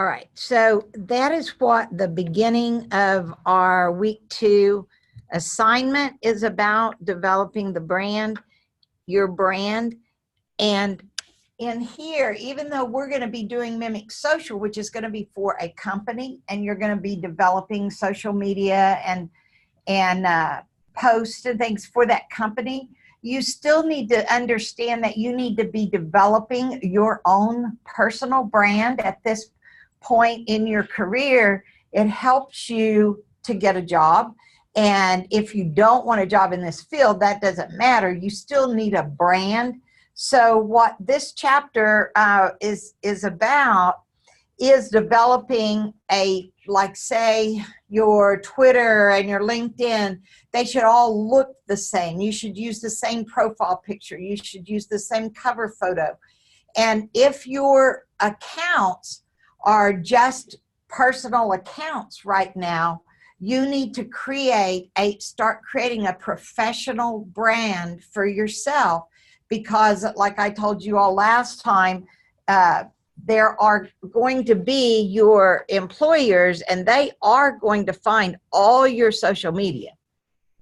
All right, so that is what the beginning of our week 2 assignment is about, developing the brand, your brand. And in here, even though we're going to be doing Mimic Social, which is going to be for a company, and you're going to be developing social media and posts and things for that company, you still need to understand that you need to be developing your own personal brand at this point in your career. It helps you to get a job. And if you don't want a job in this field, that doesn't matter. You still need a brand. So what this chapter is about is developing a, like say, your Twitter and your LinkedIn, they should all look the same. You should use the same profile picture. You should use the same cover photo. And if your accounts are just personal accounts right now, you need to start creating a professional brand for yourself, because like I told you all last time, there are going to be your employers, and they are going to find all your social media.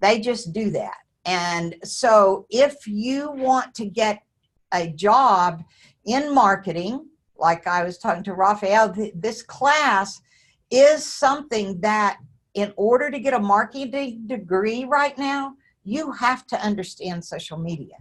They just do that. And so if you want to get a job in marketing, like I was talking to Raphael, this class is something that in order to get a marketing degree right now, you have to understand social media.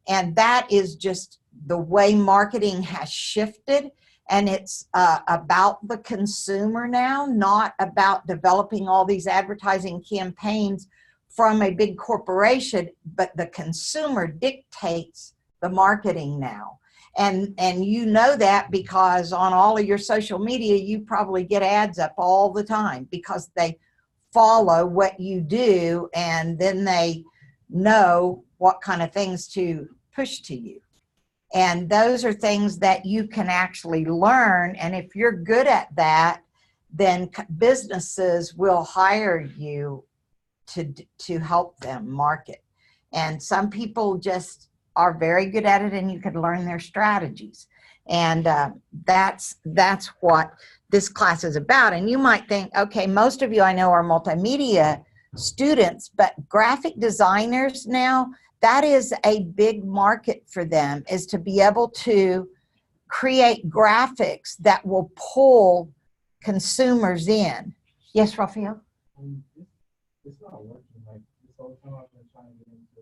And that is just the way marketing has shifted. And it's about the consumer now, not about developing all these advertising campaigns from a big corporation, but the consumer dictates the marketing now. And you know that because on all of your social media, you probably get ads up all the time because they follow what you do, and then they know what kind of things to push to you. And those are things that you can actually learn. And if you're good at that, then businesses will hire you to help them market. And some people just are very good at it, and you can learn their strategies. And that's what this class is about. And you might think, okay, most of you I know are multimedia students, but graphic designers now, that is a big market for them, is to be able to create graphics that will pull consumers in. Yes, Raphael? It's not working. Like, this whole time I've been trying to get into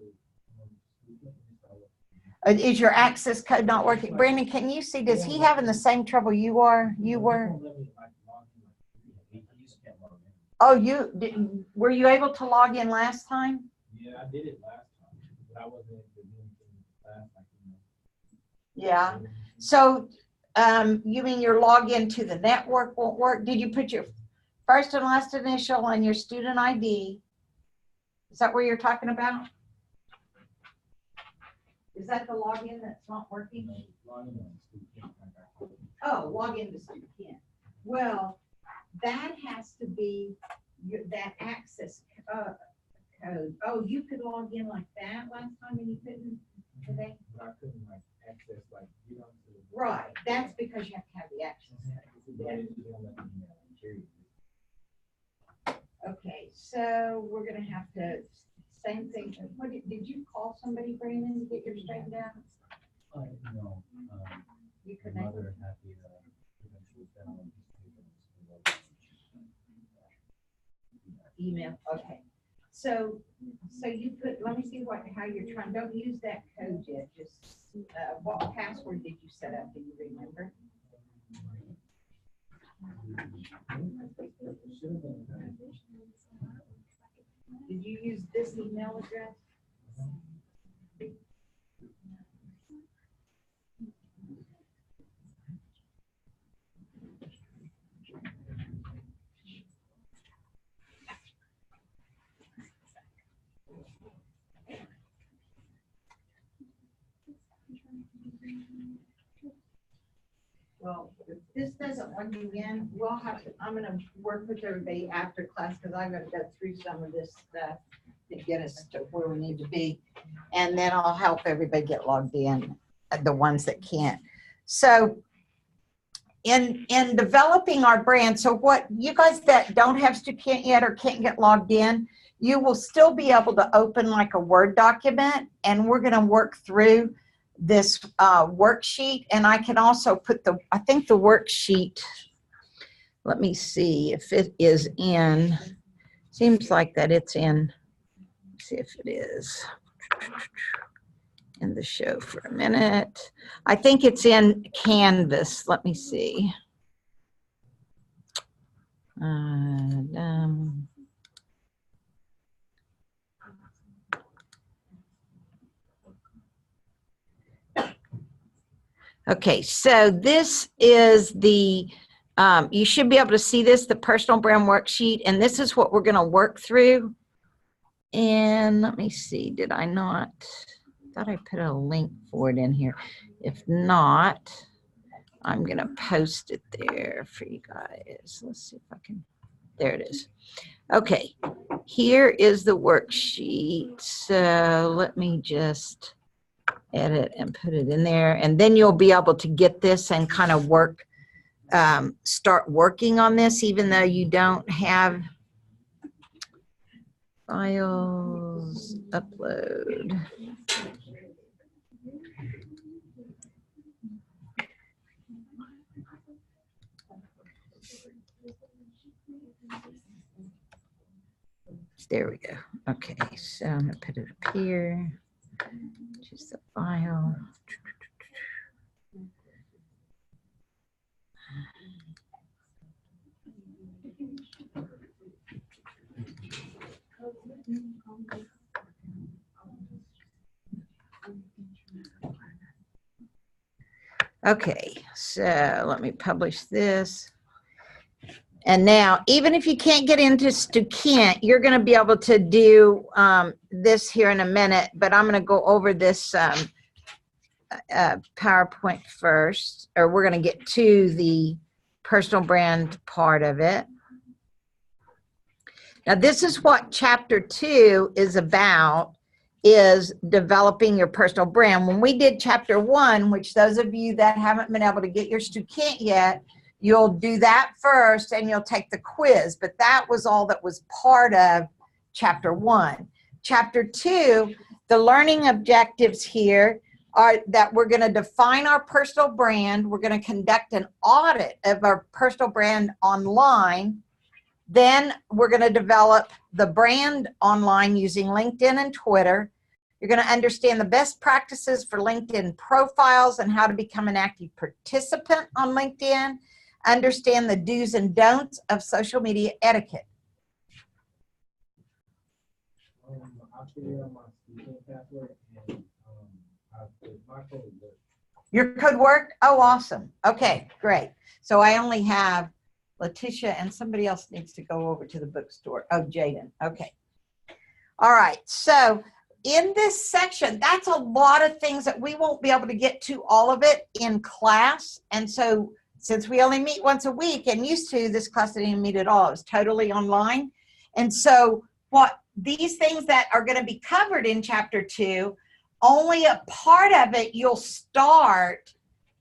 is your access code not working? Brandon, can you see, does he having the same trouble you were? Oh, were you able to log in last time? Yeah, I did it last time, but I wasn't able to do anything last time. Yeah. So you mean your login to the network won't work? Did you put your first and last initial on your student ID? Is that what you're talking about? Is that the login that's not working? Oh, login to student can't. Well, that has to be that access code. Oh, you could log in like that last time and you couldn't today? I couldn't like access, like, you know. Right, that's because you have to have the access code. Okay, so we're gonna have to, same thing. What did you call somebody, Brandon, to get your straightened out? No. You could mother had the email. Okay. So you put, let me see how you're trying. Don't use that code yet. Just what password did you set up? Do you remember? Did you use this email address? Well, if this doesn't work again, we'll have to, I'm going to work with everybody after class because I've got to go through some of this stuff to get us to where we need to be. And then I'll help everybody get logged in, the ones that can't. So in developing our brand, so what you guys that don't have Student yet or can't get logged in, you will still be able to open like a Word document, and we're going to work through this worksheet. And I can also put I think the worksheet, let me see if it is in, seems like that it's in, let's see if it is in the show for a minute. I think it's in Canvas. Let me see. Okay, so this is the, you should be able to see this, the personal brand worksheet, and this is what we're going to work through. And let me see, did I not? I thought I put a link for it in here. If not, I'm going to post it there for you guys. Let's see if I can, there it is. Okay, here is the worksheet. So let me just edit and put it in there, and then you'll be able to get this and kind of work, start working on this, even though you don't have files. Upload. There we go. Okay, so I'm gonna put it up here. Choose the file. Okay, so let me publish this. And now, even if you can't get into Student, you're going to be able to do this here in a minute, but I'm going to go over this PowerPoint first, or we're going to get to the personal brand part of it. Now, this is what Chapter 2 is about, is developing your personal brand. When we did Chapter 1, which those of you that haven't been able to get your Student yet, you'll do that first and you'll take the quiz, but that was all that was part of Chapter 1. Chapter 2, the learning objectives here are that we're going to define our personal brand. We're going to conduct an audit of our personal brand online. Then we're going to develop the brand online using LinkedIn and Twitter. You're going to understand the best practices for LinkedIn profiles and how to become an active participant on LinkedIn. Understand the do's and don'ts of social media etiquette. I'll share my Student password and my code works. Your code worked? Oh, awesome. Okay, great. So I only have Letitia and somebody else needs to go over to the bookstore. Oh, Jaden. Okay. All right. So in this section, that's a lot of things that we won't be able to get to all of it in class. And so since we only meet once a week, and used to, this class didn't even meet at all. It was totally online. And so what these things that are going to be covered in Chapter 2, only a part of it you'll start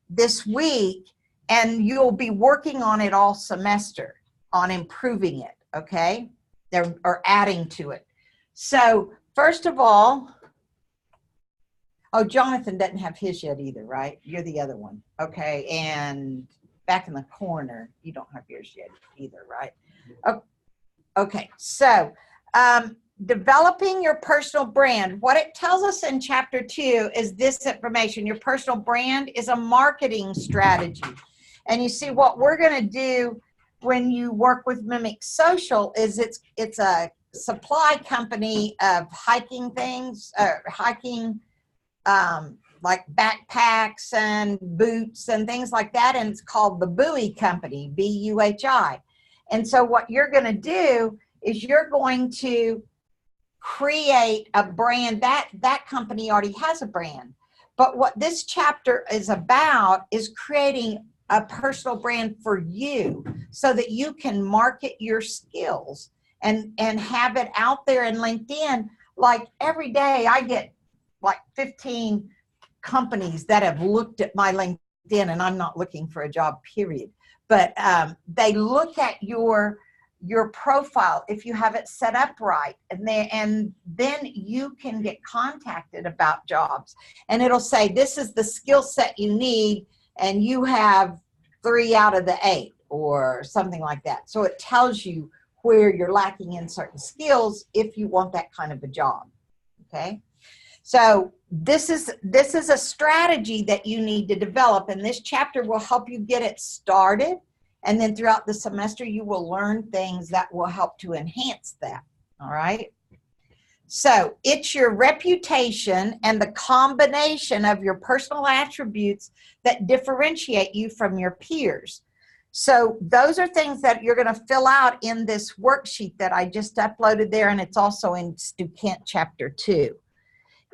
this week, and you'll be working on it all semester on improving it, okay? Or adding to it. So first of all, oh, Jonathan doesn't have his yet either, right? You're the other one. Okay, and back in the corner, you don't have yours yet either, right? Okay, so developing your personal brand. What it tells us in Chapter 2 is this information. Your personal brand is a marketing strategy. And you see what we're going to do when you work with Mimic Social is it's a supply company of hiking things, hiking like backpacks and boots and things like that, and it's called the Buoy Company, B-U-H-I. And so what you're going to do is you're going to create a brand. That company already has a brand. But what this chapter is about is creating a personal brand for you so that you can market your skills and have it out there in LinkedIn. Like every day I get like 15 companies that have looked at my LinkedIn LinkedIn, and I'm not looking for a job, period. But they look at your profile if you have it set up right, and then you can get contacted about jobs, and it'll say this is the skill set you need, and you have 3 out of the 8 or something like that. So it tells you where you're lacking in certain skills if you want that kind of a job. Okay, so this is a strategy that you need to develop, and this chapter will help you get it started. And then throughout the semester, you will learn things that will help to enhance that. All right. So it's your reputation and the combination of your personal attributes that differentiate you from your peers. So those are things that you're going to fill out in this worksheet that I just uploaded there. And it's also in Stu Kent chapter 2,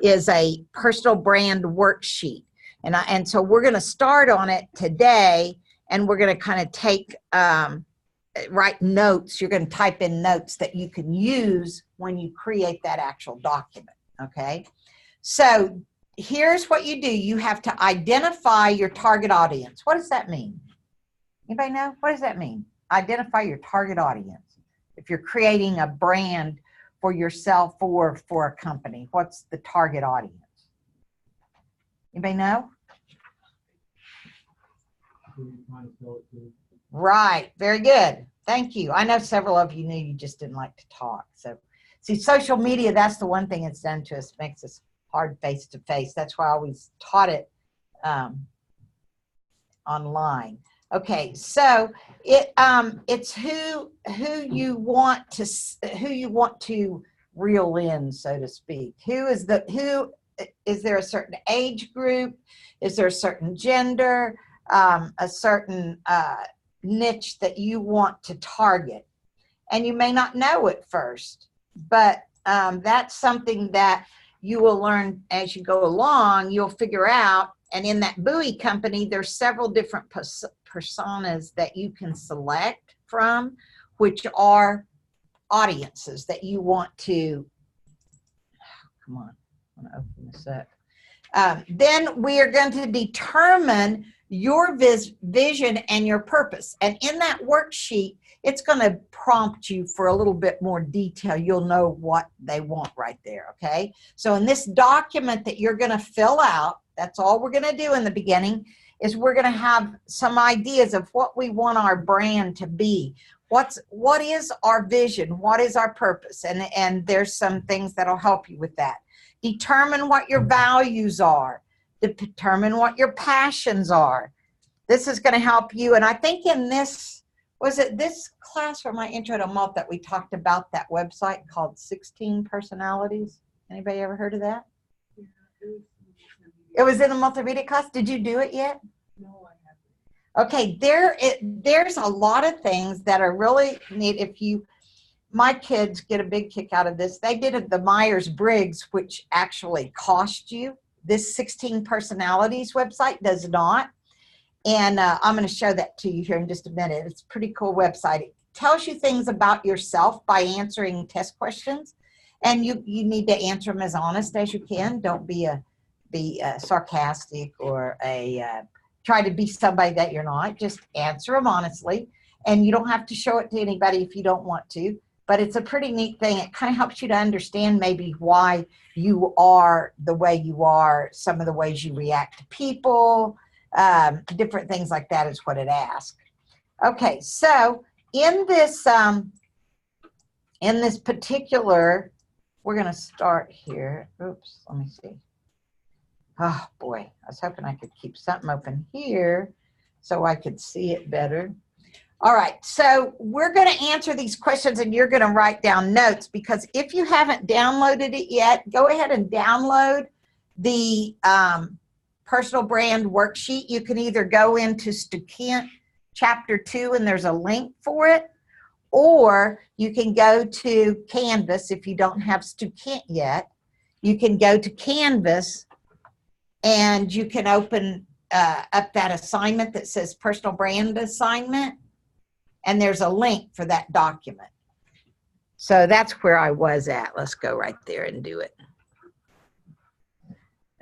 is a personal brand worksheet. And so we're going to start on it today. And we're going to kind of take, write notes. You're going to type in notes that you can use when you create that actual document, okay? So here's what you do. You have to identify your target audience. What does that mean? Anybody know? What does that mean? Identify your target audience. If you're creating a brand for yourself or for a company, what's the target audience? Anybody know? Right. Very good. Thank you. I know several of you knew you just didn't like to talk. So see, social media, that's the one thing it's done to us, makes us hard face to face. That's why I always taught it online. Okay, so it's who you want to reel in, so to speak. Who is there a certain age group? Is there a certain gender? A certain niche that you want to target, and you may not know at first, but that's something that you will learn as you go along. You'll figure out, and in that buoy company, there's several different personas that you can select from, which are audiences that you want to. Come on, I'm gonna open this up. Then we are going to determine your vision and your purpose. And in that worksheet, it's going to prompt you for a little bit more detail. You'll know what they want right there, okay? So in this document that you're going to fill out, that's all we're going to do in the beginning, is we're going to have some ideas of what we want our brand to be. What is our vision? What is our purpose? And there's some things that'll help you with that. Determine what your values are. Determine what your passions are. This is going to help you. And I think in this, was it this class or my intro to Malt that we talked about that website called 16 Personalities? Anybody ever heard of that? Yeah, it was in the multimedia class. Did you do it yet? No, I haven't. Okay, there's a lot of things that are really neat. My kids get a big kick out of this. They did the Myers-Briggs, which actually cost you. This 16 Personalities website does not. And I'm going to show that to you here in just a minute. It's a pretty cool website. It tells you things about yourself by answering test questions. And you need to answer them as honest as you can. Don't be sarcastic or try to be somebody that you're not. Just answer them honestly. And you don't have to show it to anybody if you don't want to. But it's a pretty neat thing. It kind of helps you to understand maybe why you are the way you are, some of the ways you react to people, different things like that is what it asks. Okay, so in this particular, we're going to start here. Oops, let me see. Oh boy, I was hoping I could keep something open here so I could see it better. All right, so we're going to answer these questions and you're going to write down notes, because if you haven't downloaded it yet, go ahead and download the personal brand worksheet. You can either go into Stu Kent chapter 2 and there's a link for it, or you can go to Canvas if you don't have Stu Kent yet. You can go to Canvas and you can open up that assignment that says personal brand assignment. And there's a link for that document. So that's where I was at. Let's go right there and do it.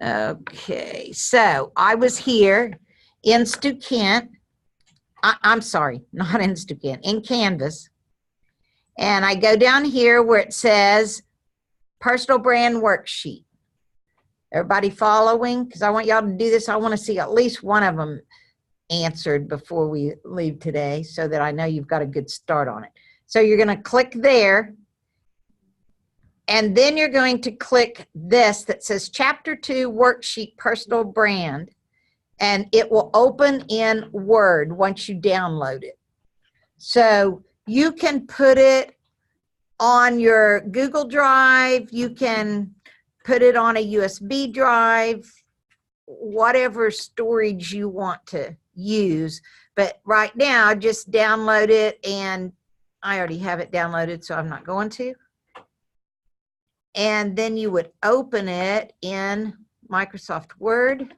Okay, so I was here Instukent. I'm sorry, not Instukent, in Canvas. And I go down here where it says personal brand worksheet. Everybody following? Because I want y'all to do this. I want to see at least one of them answered before we leave today so that I know you've got a good start on it. So you're going to click there. And then you're going to click this that says Chapter 2 Worksheet Personal Brand. And it will open in Word once you download it. So you can put it on your Google Drive. You can put it on a USB drive, whatever storage you want to use. But right now, just download it, and I already have it downloaded, so I'm not going to. And then you would open it in Microsoft Word,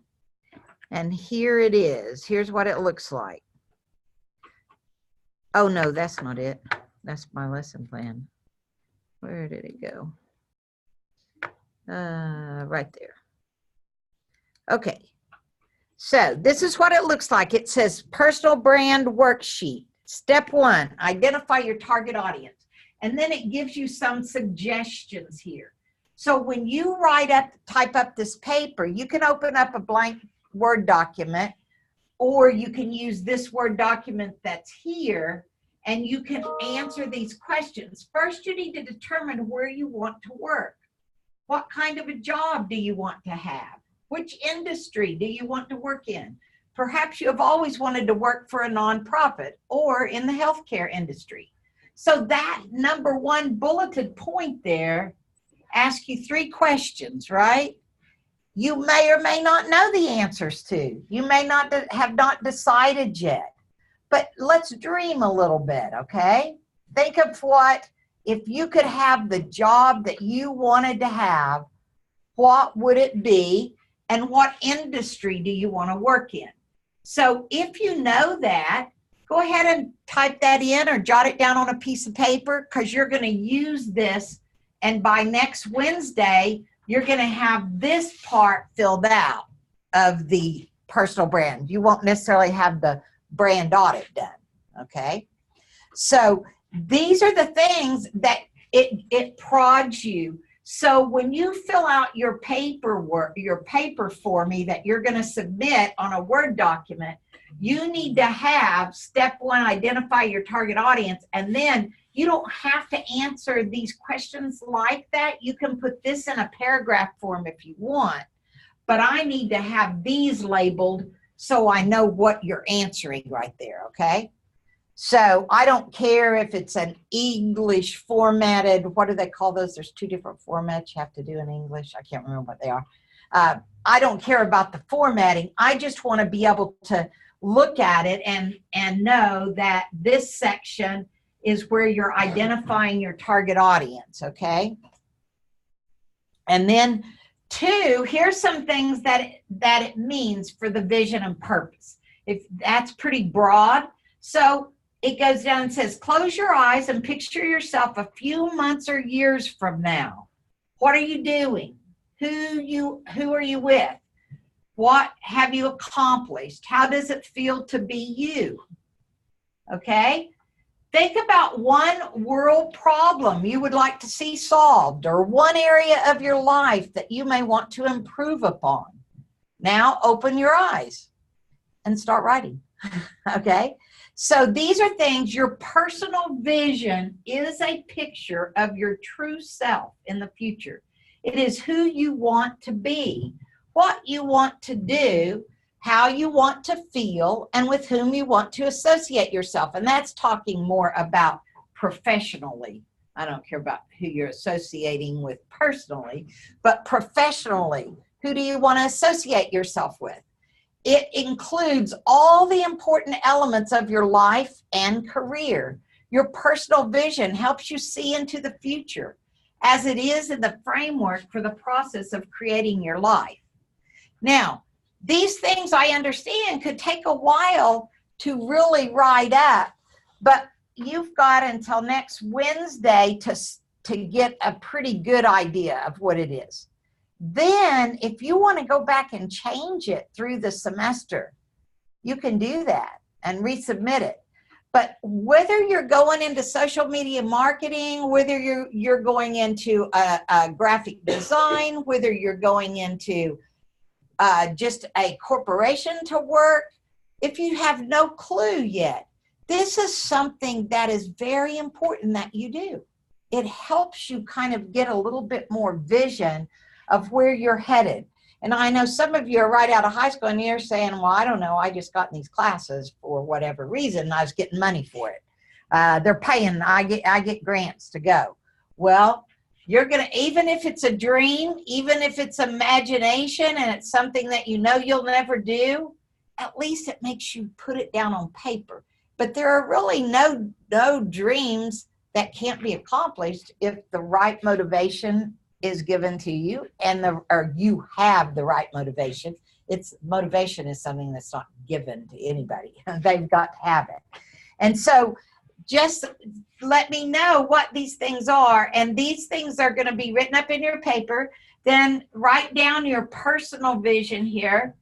and here it is. Here's what it looks like. Oh no, that's not it. That's my lesson plan. Where did it go? Right there. Okay, so this is what it looks like. It says Personal Brand Worksheet. Step 1, identify your target audience. And then it gives you some suggestions here. So when you type up this paper, you can open up a blank Word document, or you can use this Word document that's here, and you can answer these questions. First, you need to determine where you want to work. What kind of a job do you want to have? Which industry do you want to work in? Perhaps you have always wanted to work for a nonprofit or in the healthcare industry. So that number 1 bulleted point there asks you 3 questions, right? You may or may not know the answers to. You may not have not decided yet. But let's dream a little bit, okay? Think of what, if you could have the job that you wanted to have, what would it be, and what industry do you want to work in? So if you know that, go ahead and type that in or jot it down on a piece of paper, because you're going to use this, and by next Wednesday, you're going to have this part filled out of the personal brand. You won't necessarily have the brand audit done, okay? So these are the things that it prods you. So when you fill out your paperwork, your paper for me that you're going to submit on a Word document, you need to have step 1, identify your target audience, and then you don't have to answer these questions like that. You can put this in a paragraph form if you want, but I need to have these labeled so I know what you're answering right there, okay? So I don't care if it's an English formatted, what do they call those? There's 2 different formats you have to do in English. I can't remember what they are. I don't care about the formatting. I just want to be able to look at it and know that this section is where you're identifying your target audience, okay? And then 2, here's some things that it means for the vision and purpose. If that's pretty broad. So it goes down and says, close your eyes and picture yourself a few months or years from now. What are you doing? Who are you with? What have you accomplished? How does it feel to be you? Okay? Think about one world problem you would like to see solved, or one area of your life that you may want to improve upon. Now open your eyes and start writing. Okay? So these are things, your personal vision is a picture of your true self in the future. It is who you want to be, what you want to do, how you want to feel, and with whom you want to associate yourself. And that's talking more about professionally. I don't care about who you're associating with personally, but professionally, who do you want to associate yourself with? It includes all the important elements of your life and career. Your personal vision helps you see into the future, as it is in the framework for the process of creating your life. Now, these things I understand could take a while to really write up, but you've got until next Wednesday to get a pretty good idea of what it is. Then, if you want to go back and change it through the semester, you can do that and resubmit it. But whether you're going into social media marketing, whether you're going into a graphic design, whether you're going into just a corporation to work, if you have no clue yet, this is something that is very important that you do. It helps you kind of get a little bit more vision of where you're headed. And I know some of you are right out of high school and you're saying, well, I don't know, I just got in these classes for whatever reason, and I was getting money for it. They're paying, I get grants to go. Well, you're gonna, even if it's a dream, even if it's imagination and it's something that you know you'll never do, at least it makes you put it down on paper. But there are really no dreams that can't be accomplished if the right motivation is given to you and or you have the right motivation. Motivation is something that's not given to anybody. They've got to have it. And so just let me know what these things are, and these things are going to be written up in your paper. Then write down your personal vision here.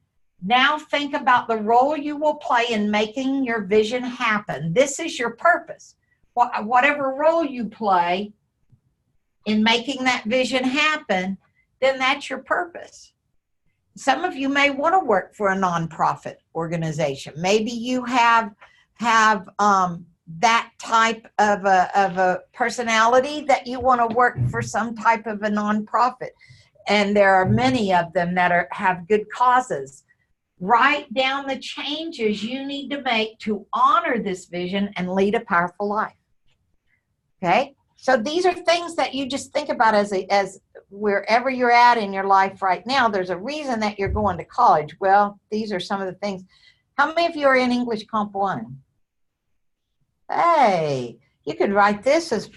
Now think about the role you will play in making your vision happen. This is your purpose. Whatever role you play in making that vision happen, then that's your purpose. Some of you may want to work for a nonprofit organization. Maybe you have that type of a personality that you want to work for some type of a nonprofit. And there are many of them that have good causes. Write down the changes you need to make to honor this vision and lead a powerful life. Okay? So these are things that you just think about as wherever you're at in your life right now. There's a reason that you're going to college. Well, these are some of the things. How many of you are in English Comp 1? Hey, you could write this as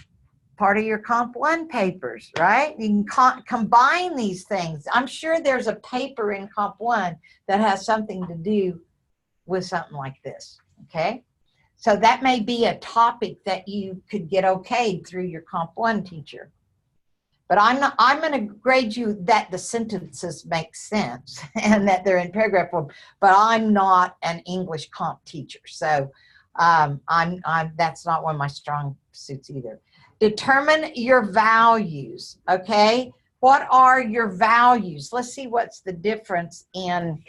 part of your Comp 1 papers, right? You can combine these things. I'm sure there's a paper in Comp 1 that has something to do with something like this, okay? So that may be a topic that you could get okayed through your Comp 1 teacher. But I'm going to grade you that the sentences make sense and that they're in paragraph form, but I'm not an English Comp teacher. So that's not one of my strong suits either. Determine your values, okay? What are your values? Let's see what's the difference in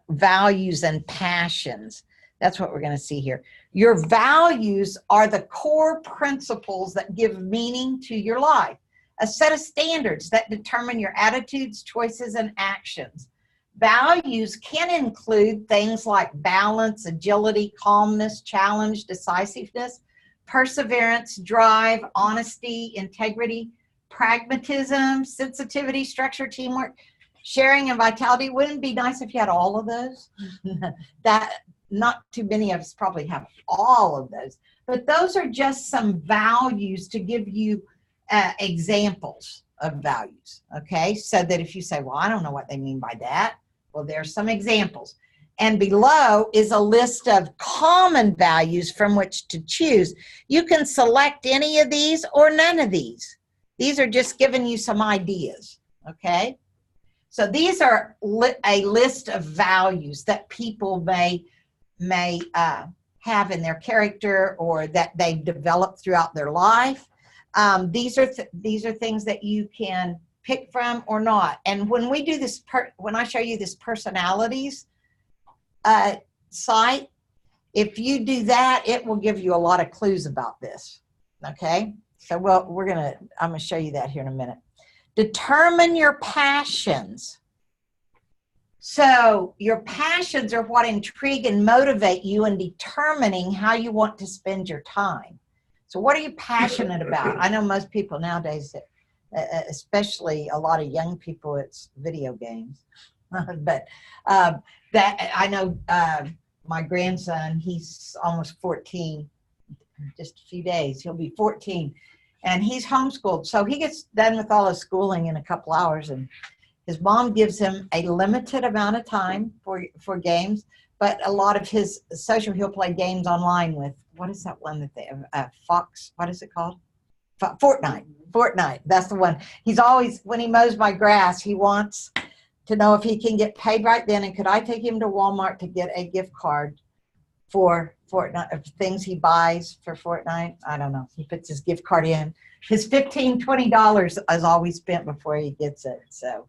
values and passions. That's what we're going to see here. Your values are the core principles that give meaning to your life, a set of standards that determine your attitudes, choices, and actions. Values can include things like balance, agility, calmness, challenge, decisiveness, perseverance, drive, honesty, integrity, pragmatism, sensitivity, structure, teamwork, sharing, and vitality. Wouldn't it be nice if you had all of those? That not too many of us probably have all of those, but those are just some values to give you examples of values, okay? So that if you say, well, I don't know what they mean by that, well, there's some examples. And below is a list of common values from which to choose. You can select any of these or none of these. These are just giving you some ideas, okay? So these are a list of values that people may have in their character or that they've developed throughout their life. These are things that you can pick from or not. And when we do this, when I show you this personalities site, if you do that, it will give you a lot of clues about this. Okay, so I'm gonna show you that here in a minute. Determine your passions. So your passions are what intrigue and motivate you in determining how you want to spend your time. So what are you passionate about? I know most people nowadays, especially a lot of young people, it's video games. But that I know my grandson, he's almost 14, just a few days, he'll be 14, and he's homeschooled. So he gets done with all his schooling in a couple hours, and his mom gives him a limited amount of time for games, but a lot of his social, he'll play games online with, what is that one that they have, Fox, what is it called? Fortnite, that's the one. He's always, when he mows my grass, he wants to know if he can get paid right then, and could I take him to Walmart to get a gift card for Fortnite, of things he buys for Fortnite. I don't know. He puts his gift card in. His $15, $20 is all we spent before he gets it. So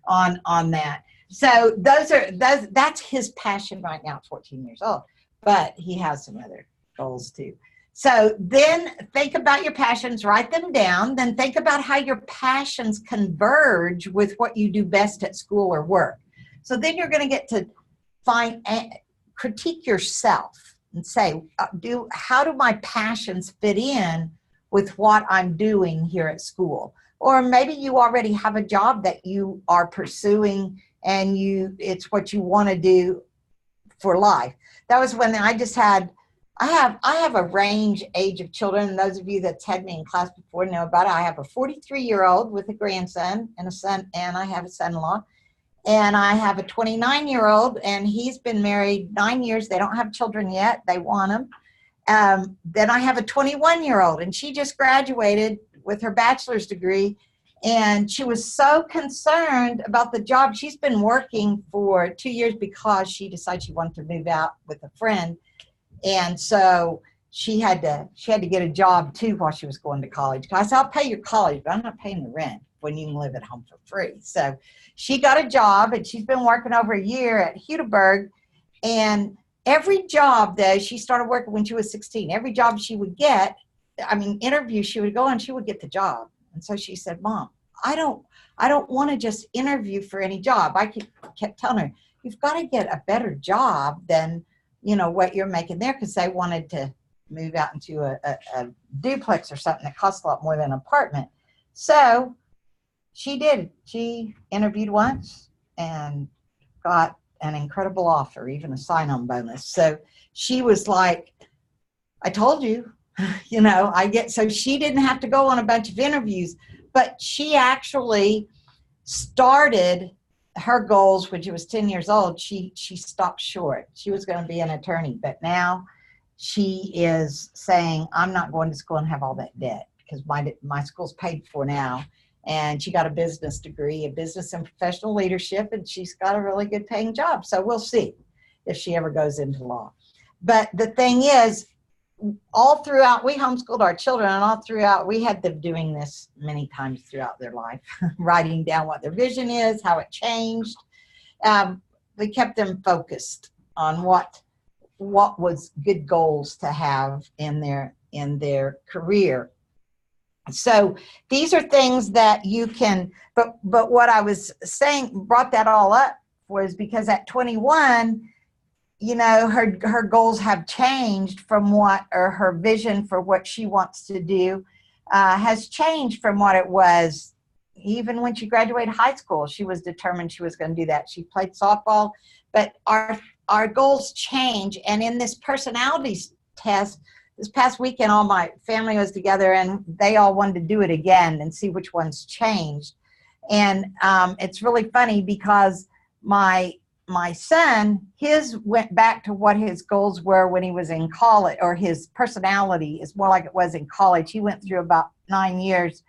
on that. So that's his passion right now at 14 years old. But he has some other goals too. So then think about your passions, write them down, then think about how your passions converge with what you do best at school or work. So then you're going to get to critique yourself and say, how do my passions fit in with what I'm doing here at school? Or maybe you already have a job that you are pursuing and it's what you want to do for life. That was when I have a range age of children, and those of you that's had me in class before know about it. I have a 43-year-old with a grandson and a son, and I have a son-in-law. And I have a 29-year-old, and he's been married 9 years. They don't have children yet. They want them. Then I have a 21-year-old, and she just graduated with her bachelor's degree. And she was so concerned about the job. She's been working for 2 years because she decided she wanted to move out with a friend. And so she had to get a job too while she was going to college. I said, I'll pay your college, but I'm not paying the rent when you can live at home for free. So she got a job, and she's been working over a year at Hudaberg. And every job that she started working when she was 16, every job she would get, interview, she would go and she would get the job. And so she said, Mom, I don't want to just interview for any job. I kept telling her, you've got to get a better job than, what you're making there, because they wanted to move out into a duplex or something that costs a lot more than an apartment. So she did. She interviewed once and got an incredible offer, even a sign-on bonus. So she was like, I told you, so she didn't have to go on a bunch of interviews, but she actually started her goals when she was 10 years old. She stopped short. She was going to be an attorney, but now she is saying, I'm not going to school and have all that debt because my school's paid for now. And she got a business degree, a business and professional leadership, and she's got a really good paying job. So we'll see if she ever goes into law. But the thing is, all throughout, we homeschooled our children, and all throughout, we had them doing this many times throughout their life, writing down what their vision is, how it changed. We kept them focused on what was good goals to have in their career. So these are things that you can, but what I was saying, brought that all up was because at 21, her goals have changed from or her vision for what she wants to do has changed from what it was. Even when she graduated high school, she was determined she was going to do that. She played softball, but our goals change. And in this personalities test, this past weekend, all my family was together, and they all wanted to do it again and see which ones changed. And it's really funny because my son, his went back to what his goals were when he was in college, or his personality is more like it was in college. He went through about 9 years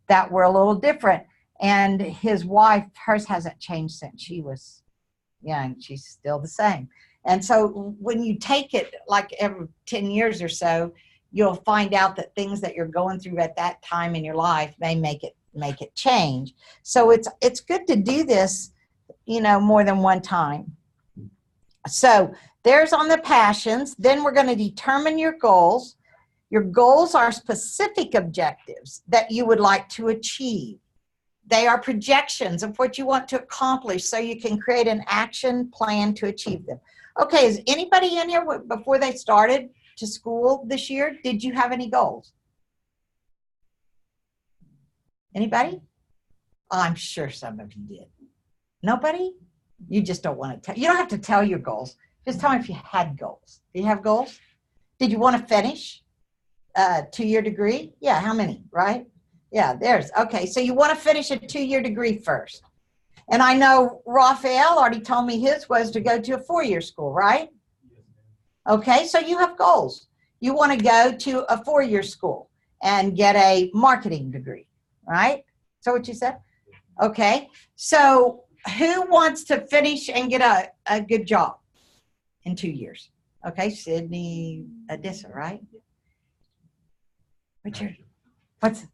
that were a little different. And his wife, hers hasn't changed since she was young. She's still the same. And so when you take it like every 10 years or so, you'll find out that things that you're going through at that time in your life may make it change. So it's good to do this, more than one time. So there's on the passions. Then we're going to determine your goals. Your goals are specific objectives that you would like to achieve. They are projections of what you want to accomplish so you can create an action plan to achieve them. Okay, is anybody in here before they started to school this year, did you have any goals? Anybody? Oh, I'm sure some of you did. Nobody? You just don't want to tell. You don't have to tell your goals. Just tell me if you had goals. Do you have goals? Did you want to finish a 2-year degree? Yeah, how many, right? Yeah, okay, so you want to finish a 2-year degree first. And I know Raphael already told me his was to go to a 4-year school, right? Okay, so you have goals. You want to go to a 4-year school and get a marketing degree, right? Is that what you said? Okay, so who wants to finish and get a good job in 2 years? Okay, Sydney, Addissa, right? What's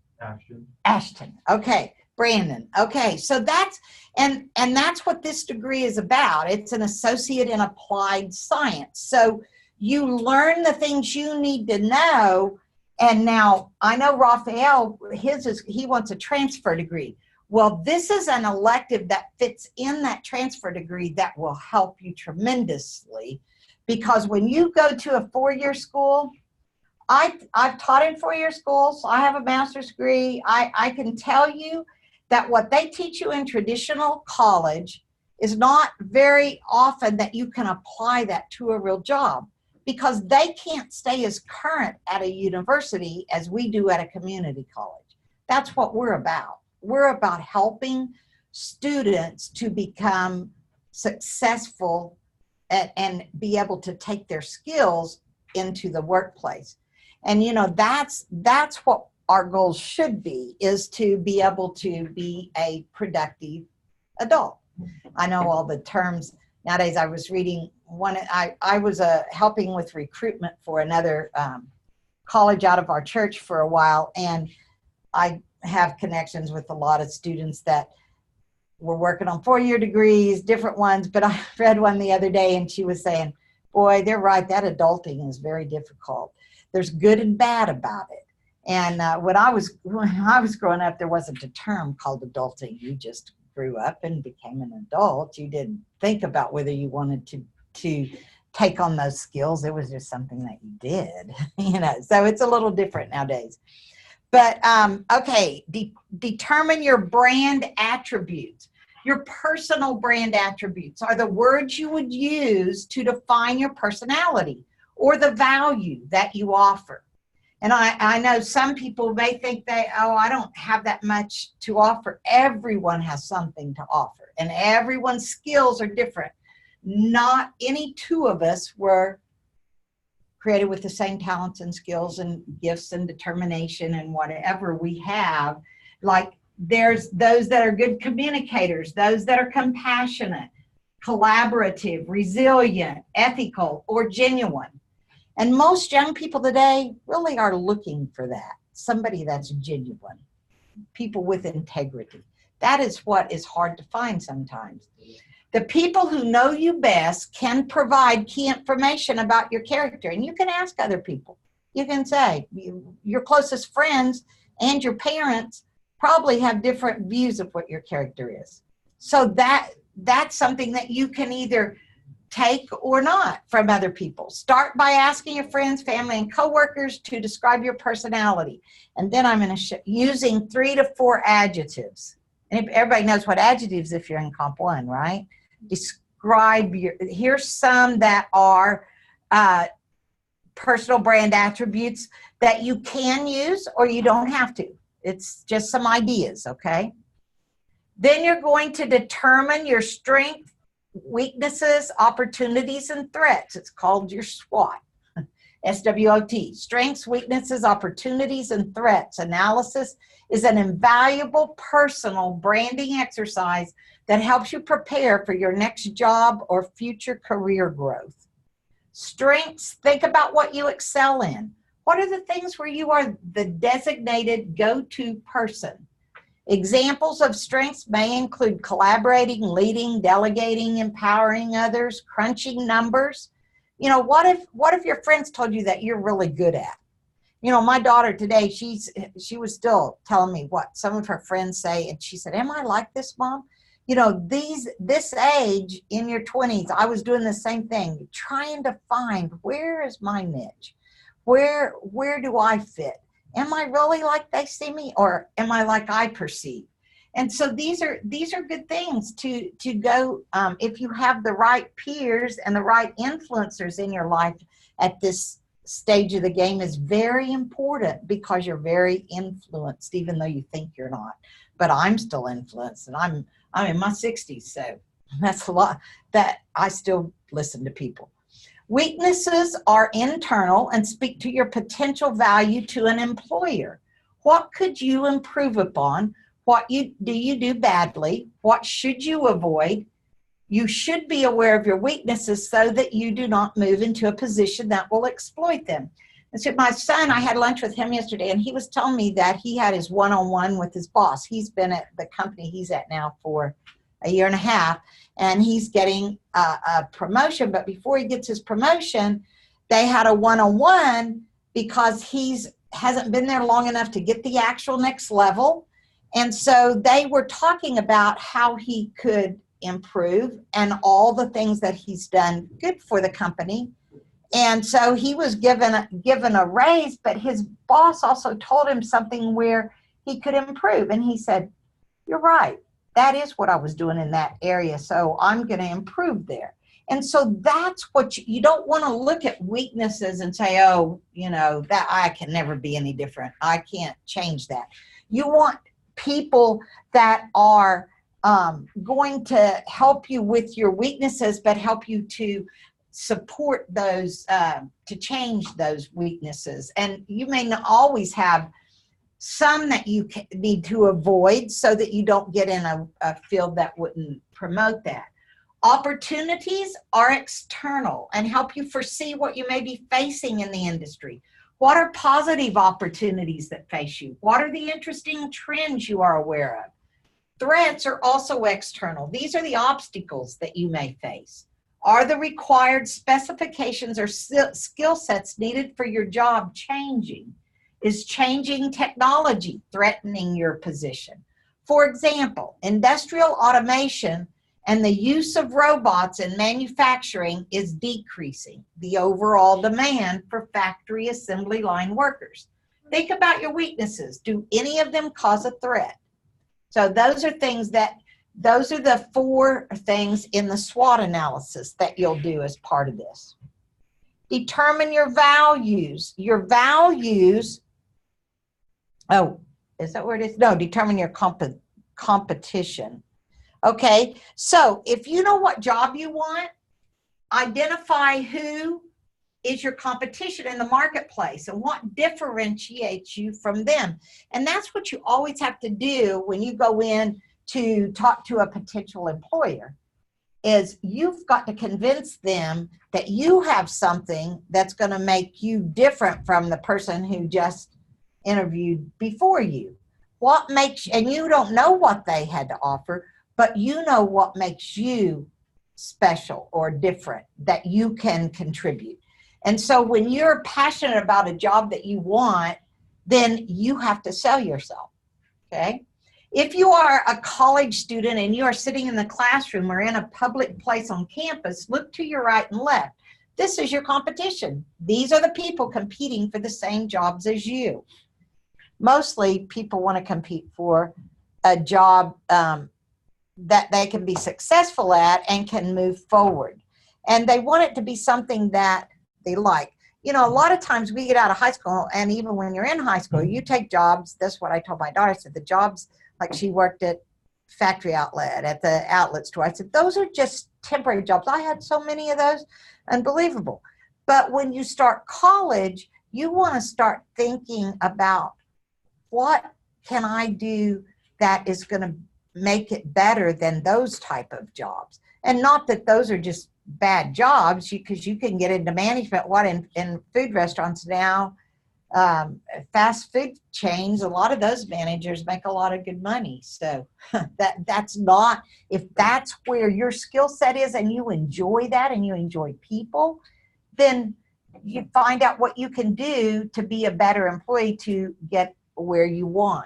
Ashton. Okay, Brandon. Okay, so that's and that's what this degree is about. It's an associate in applied science. So you learn the things you need to know. And now I know Raphael, he wants a transfer degree. Well, this is an elective that fits in that transfer degree that will help you tremendously, because when you go to a 4-year school, I've taught in 4-year schools. I have a master's degree. I can tell you that what they teach you in traditional college is not very often that you can apply that to a real job, because they can't stay as current at a university as we do at a community college. That's what we're about. We're about helping students to become successful and be able to take their skills into the workplace. And that's what our goal should be, is to be able to be a productive adult. I know all the terms nowadays. I was reading one, I was helping with recruitment for another college out of our church for a while, and I have connections with a lot of students that were working on 4-year degrees, different ones, but I read one the other day and she was saying, boy, they're right, that adulting is very difficult. There's good and bad about it. And when I was growing up, there wasn't a term called adulting. You just grew up and became an adult. You didn't think about whether you wanted to take on those skills. It was just something that you did, so it's a little different nowadays. But okay, determine your brand attributes. Your personal brand attributes are the words you would use to define your personality or the value that you offer. And I know some people may think I don't have that much to offer. Everyone has something to offer, and everyone's skills are different. Not any two of us were created with the same talents and skills and gifts and determination and whatever we have. Like, there's those that are good communicators, those that are compassionate, collaborative, resilient, ethical, or genuine. And most young people today really are looking for that, somebody that's genuine, people with integrity. That is what is hard to find sometimes. The people who know you best can provide key information about your character. And you can ask other people. You can say, your closest friends and your parents probably have different views of what your character is. So that's something that you can either take or not from other people. Start by asking your friends, family, and coworkers to describe your personality. And then I'm going to using 3 to 4 adjectives. And everybody knows what adjectives if you're in Comp 1, right? Describe here's some that are personal brand attributes that you can use or you don't have to. It's just some ideas, okay? Then you're going to determine your strengths, weaknesses, opportunities, and threats. It's called your SWOT. SWOT. Strengths, weaknesses, opportunities, and threats analysis is an invaluable personal branding exercise that helps you prepare for your next job or future career growth. Strengths, think about what you excel in. What are the things where you are the designated go-to person? Examples of strengths may include collaborating, leading, delegating, empowering others, crunching numbers. What if your friends told you that you're really good at? My daughter today, she was still telling me what some of her friends say, and she said, "Am I like this, Mom?" This age in your 20s, I was doing the same thing, trying to find where is my niche, where do I fit? Am I really like they see me, or am I like I perceive? And so these are good things to go, if you have the right peers and the right influencers in your life at this stage of the game is very important, because you're very influenced, even though you think you're not. But I'm still influenced, and I'm in my 60s, so that's a lot that I still listen to people. Weaknesses are internal and speak to your potential value to an employer. What could you improve upon? What do you do badly? What should you avoid? You should be aware of your weaknesses so that you do not move into a position that will exploit them. And so my son, I had lunch with him yesterday, and he was telling me that he had his one-on-one with his boss. He's been at the company he's at now for a year and a half, and he's getting a promotion. But before he gets his promotion, they had a one-on-one because hasn't been there long enough to get the actual next level. And so they were talking about how he could improve and all the things that he's done good for the company. And so he was given a raise, but his boss also told him something where he could improve. And he said, "You're right. That is what I was doing in that area. So I'm going to improve there." And so that's what you don't want to look at weaknesses and say, "Oh, that I can never be any different. I can't change that." You want people that are going to help you with your weaknesses, but help you to support those, to change those weaknesses. And you may not always have some that you need to avoid so that you don't get in a field that wouldn't promote that. Opportunities are external and help you foresee what you may be facing in the industry. What are positive opportunities that face you? What are the interesting trends you are aware of? Threats are also external. These are the obstacles that you may face. Are the required specifications or skill sets needed for your job changing? Is changing technology threatening your position? For example, industrial automation and the use of robots in manufacturing is decreasing the overall demand for factory assembly line workers. Think about your weaknesses. Do any of them cause a threat? So those are the 4 things in the SWOT analysis that you'll do as part of this. Determine your values. Your values, is that where it is? No, determine your competition. Okay, so if you know what job you want, identify who is your competition in the marketplace and what differentiates you from them. And that's what you always have to do when you go in to talk to a potential employer, is you've got to convince them that you have something that's going to make you different from the person who just interviewed before you. And you don't know what they had to offer, but you know what makes you special or different that you can contribute. And so when you're passionate about a job that you want, then you have to sell yourself, okay? If you are a college student and you are sitting in the classroom or in a public place on campus, look to your right and left. This is your competition. These are the people competing for the same jobs as you. Mostly people want to compete for a job that they can be successful at and can move forward. And they want it to be something that they like. A lot of times we get out of high school, and even when you're in high school, you take jobs. That's what I told my daughter. I said, the jobs, like she worked at factory outlet, at the outlet store. I said, those are just temporary jobs. I had so many of those, unbelievable. But when you start college, you want to start thinking about, what can I do that is going to make it better than those type of jobs? And not that those are just bad jobs, because you can get into management. In food restaurants now, fast food chains, a lot of those managers make a lot of good money. So that's not, if that's where your skill set is and you enjoy that and you enjoy people, then you find out what you can do to be a better employee to get where you want.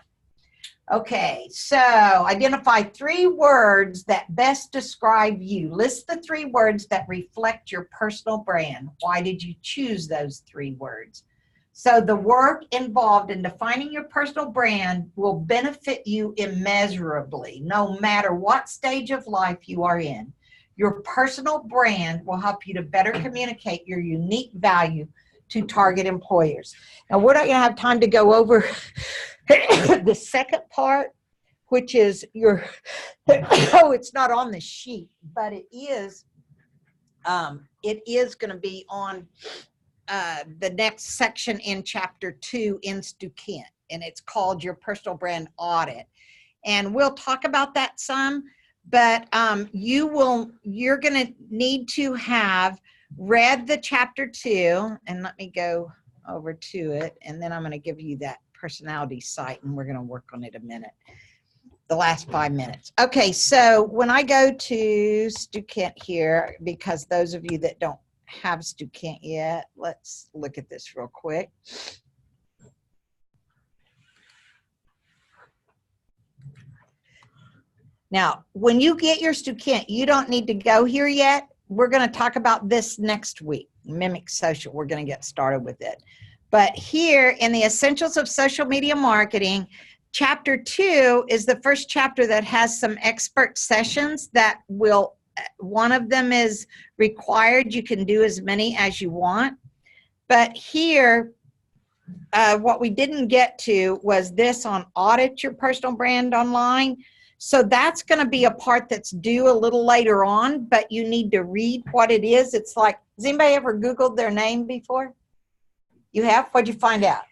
Okay, so identify 3 words that best describe you. List the 3 words that reflect your personal brand. Why did you choose those 3 words? So the work involved in defining your personal brand will benefit you immeasurably, no matter what stage of life you are in. Your personal brand will help you to better communicate your unique value to target employers. Now, we're not going to have time to go over the second part, which is your, it's not on the sheet, but it is going to be on the next section in chapter 2 in Stu Kent, and it's called your personal brand audit. and we'll talk about that some, but you're going to need to have read the chapter 2, and let me go over to it, and then I'm going to give you that personality site, and we're going to work on it a minute, the last 5 minutes. Okay, so when I go to Stu Kent here, because those of you that don't have Stu Kent yet, let's look at this real quick. Now, when you get your Stu Kent, you don't need to go here yet. We're going to talk about this next week. Mimic Social, we're going to get started with it. But here in the Essentials of Social Media Marketing, Chapter 2 is the first chapter that has some expert sessions that will, one of them is required. You can do as many as you want. But here, what we didn't get to was this on audit your personal brand online. So that's going to be a part that's due a little later on, but you need to read what it is. It's like, has anybody ever Googled their name before? You have? What'd you find out?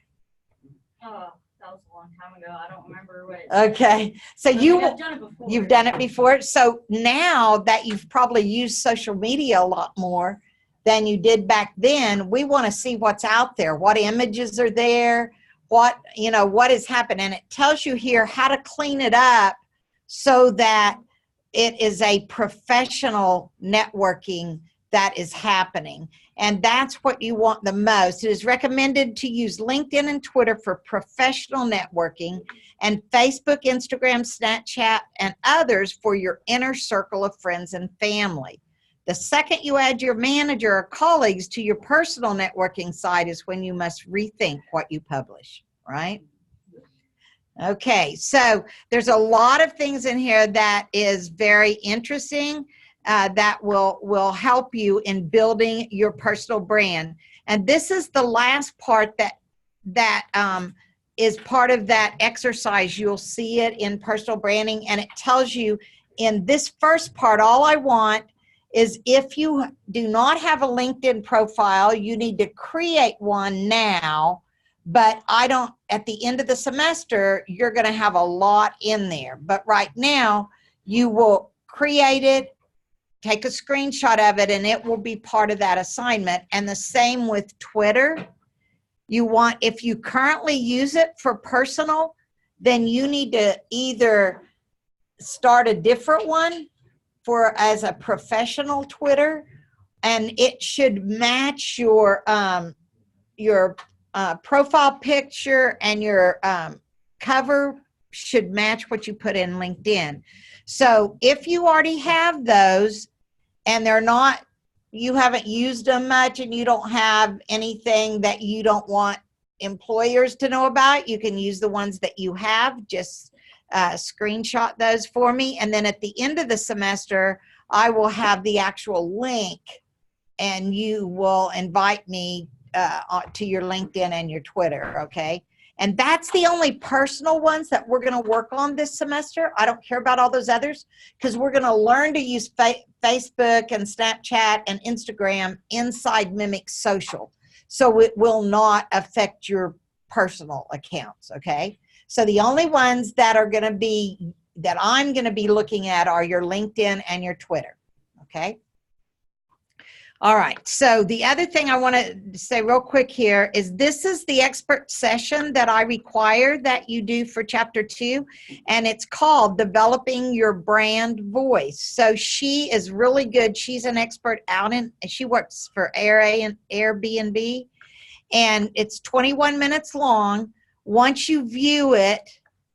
Oh, that was a long time ago. I don't remember what. Okay, so I've done it before. you've done it before. So now that you've probably used social media a lot more than you did back then, we want to see what's out there, what images are there, what is happening. And it tells you here how to clean it up so that it is a professional networking that is happening. And that's what you want the most. It is recommended to use LinkedIn and Twitter for professional networking, and Facebook, Instagram, Snapchat, and others for your inner circle of friends and family. The second you add your manager or colleagues to your personal networking site is when you must rethink what you publish, right? Okay, so there's a lot of things in here that is very interesting. That will help you in building your personal brand. And this is the last part that is part of that exercise. You'll see it in personal branding, and it tells you in this first part, all I want is if you do not have a LinkedIn profile, you need to create one now, but at the end of the semester, you're going to have a lot in there. But right now, you will create it, take a screenshot of it, and it will be part of that assignment. And the same with Twitter. If you currently use it for personal, then you need to either start a different one as a professional Twitter, and it should match your profile picture, and your cover should match what you put in LinkedIn. So if you already have those and you haven't used them much, and you don't have anything that you don't want employers to know about, you can use the ones that you have. Just screenshot those for me. And then at the end of the semester, I will have the actual link, and you will invite me to your LinkedIn and your Twitter, okay? And that's the only personal ones that we're going to work on this semester. I don't care about all those others, because we're going to learn to use Facebook and Snapchat and Instagram inside Mimic Social. So it will not affect your personal accounts, okay? So the only ones that I'm going to be looking at are your LinkedIn and your Twitter, okay? All right, so the other thing I want to say real quick here is this is the expert session that I require that you do for Chapter 2, and it's called Developing Your Brand Voice. So she is really good. She's an expert she works for Airbnb, and it's 21 minutes long. Once you view it,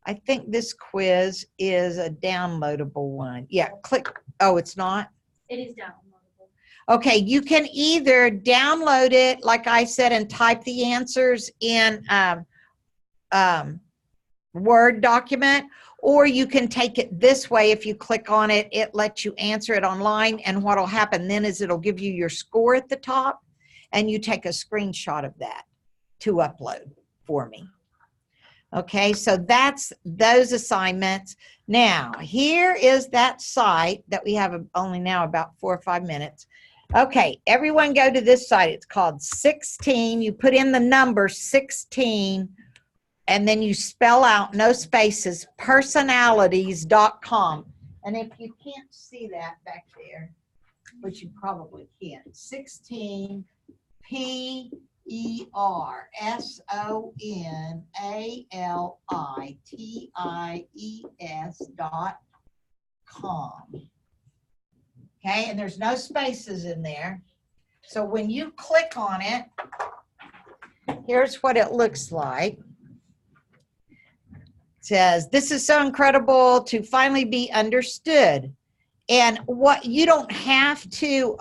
I think this quiz is a downloadable one. Yeah, click. Oh, it's not? It is downloadable. Okay, you can either download it, like I said, and type the answers in Word document, or you can take it this way. If you click on it, it lets you answer it online, and what will happen then is it'll give you your score at the top, and you take a screenshot of that to upload for me. Okay, so that's those assignments. Now, here is that site that we have only now about 4 or 5 minutes. Okay, everyone go to this site. It's called 16. You put in the number 16 and then you spell out, no spaces, personalities.com. And if you can't see that back there, which you probably can't, 16 personalities.com. Okay, and there's no spaces in there. So when you click on it, here's what it looks like. It says, this is so incredible to finally be understood. And what you don't have to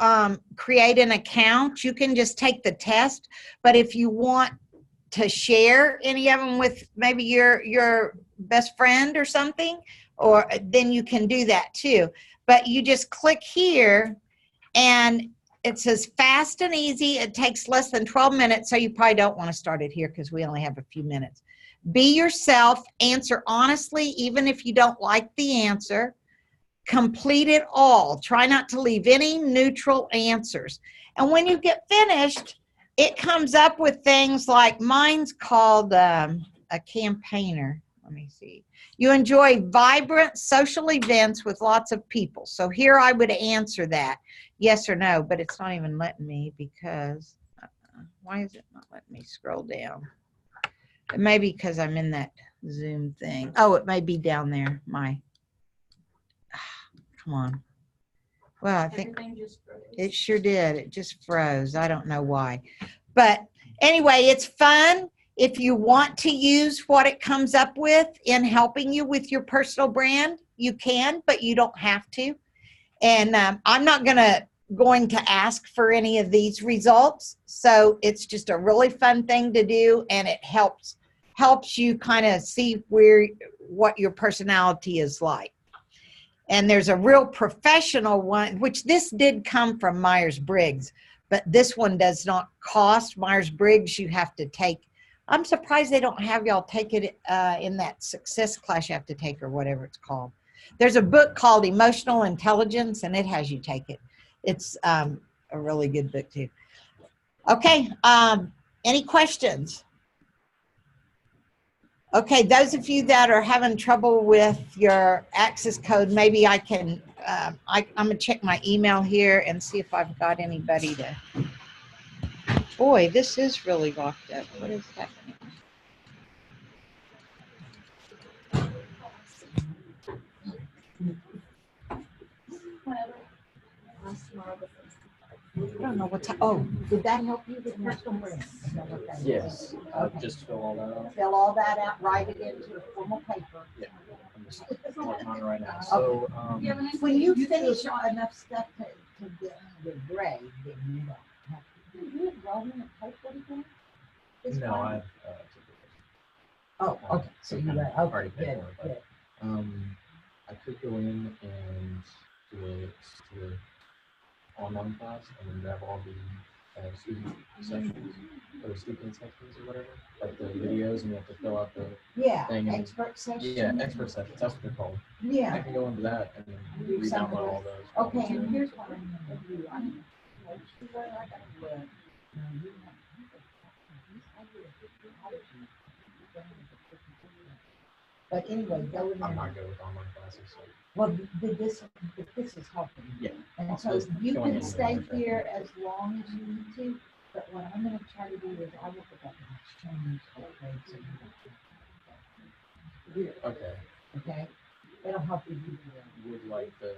create an account, you can just take the test. But if you want to share any of them with maybe your best friend or something, or then you can do that too. But you just click here and it says fast and easy. It takes less than 12 minutes. So you probably don't want to start it here because we only have a few minutes. Be yourself, answer honestly, even if you don't like the answer. Complete it all. Try not to leave any neutral answers. And when you get finished, it comes up with things like mine's called a campaigner. Let me see. You enjoy vibrant social events with lots of people. So here I would answer that, yes or no, but it's not even letting me because, why is it not letting me scroll down? It may be because I'm in that Zoom thing. Oh, it may be down there, come on. Well, I think Everything just froze. it sure did. It just froze. I don't know why. But anyway, it's fun. If you want to use what it comes up with in helping you with your personal brand, you can, but you don't have to. And I'm not going to ask for any of these results. So it's just a really fun thing to do, and it helps you kind of see what your personality is like. And there's a real professional one, which this did come from Myers-Briggs, but this one does not cost. Myers-Briggs, you have to take. I'm surprised they don't have y'all take it in that success class you have to take or whatever it's called. There's a book called Emotional Intelligence, and it has you take it. It's a really good book too. Okay, any questions? Okay, those of you that are having trouble with your access code, maybe I can, I'm gonna check my email here and see if I've got anybody to, boy, this is really locked up. What is happening? I don't know what's, oh, did that help you with personal brand? Is that what that is? Yes, Okay. just fill all that out. Fill all that out, write it into a formal paper. Yeah, I'm just working on it right now. So, You have an When you finish enough stuff to get the grade, then you don't have to. Do you enrollment and pay for anything? no, I've Oh, okay, so you read, already okay, paid good, for it, but, good. I could go in and do a online class and then grab all the student sections or student sections or whatever, like the videos, and you have to fill out the Yeah, thing and expert session. yeah, expert sections. That's what they're called. I Yeah, can go into that and then re-download all those. okay, and here's what I'm gonna do. I'm gonna make sure I got a look. But anyway, go in I'm there. not good with online classes, so Well, this is helping. yeah. And so you can stay here as long as you need to, but what I'm gonna try to do is I will put that change that grade so you don't. Okay. Okay? It'll help you. Would like the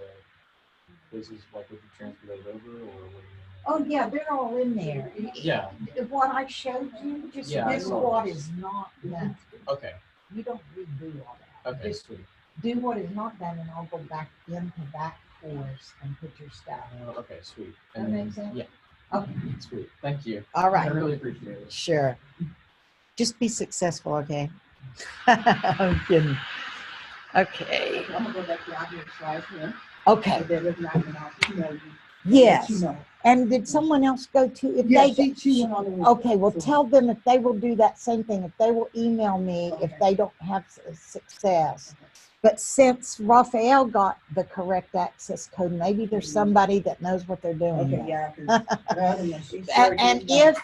quizzes, like would you transfer those over or what do you mean? Oh, yeah, they're all in there. Yeah. What I showed you, just Yeah, I this saw what this. is not done. Okay. You don't redo all that. Okay, Just sweet. do what is not done, and I'll go back into that course and put your stuff. Okay, sweet. That And then, makes sense? yeah, Okay, sweet. Thank you. all I right, really appreciate it. sure. Just be successful, okay? I'm kidding. Okay, I'm gonna go back to our slide here. okay, There was not an option. yes. And did someone else go to, if Yeah, they, she went on the. okay, well, tell them if they will do that same thing, if they will email me if they don't have success. But since Raphael got the correct access code, maybe there's somebody that knows what they're doing. Okay, there. yeah. 'Cause rather than she started And getting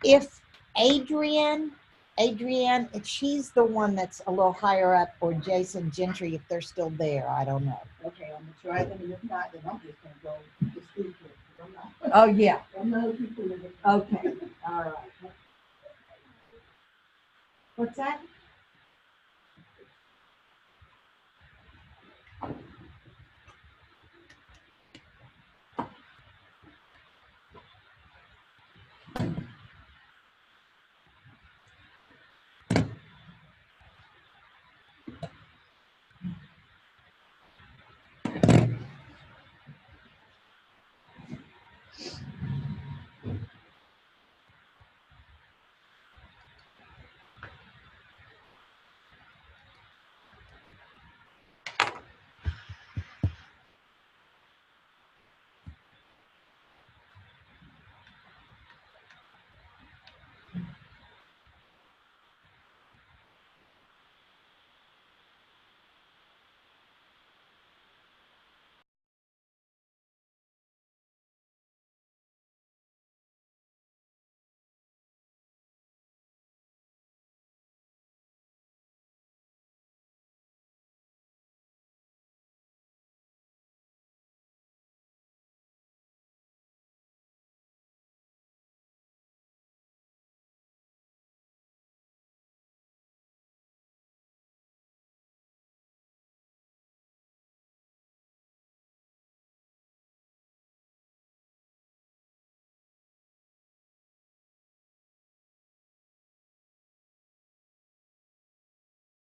if Adrian Adrienne, if she's the one that's a little higher up, or Jason Gentry, if they're still there, I don't know. Okay, I'm gonna try them, and if not, then I'm just gonna go to sleep. I'm not, Oh, yeah. I'm not people in the. Okay, all right. What's that?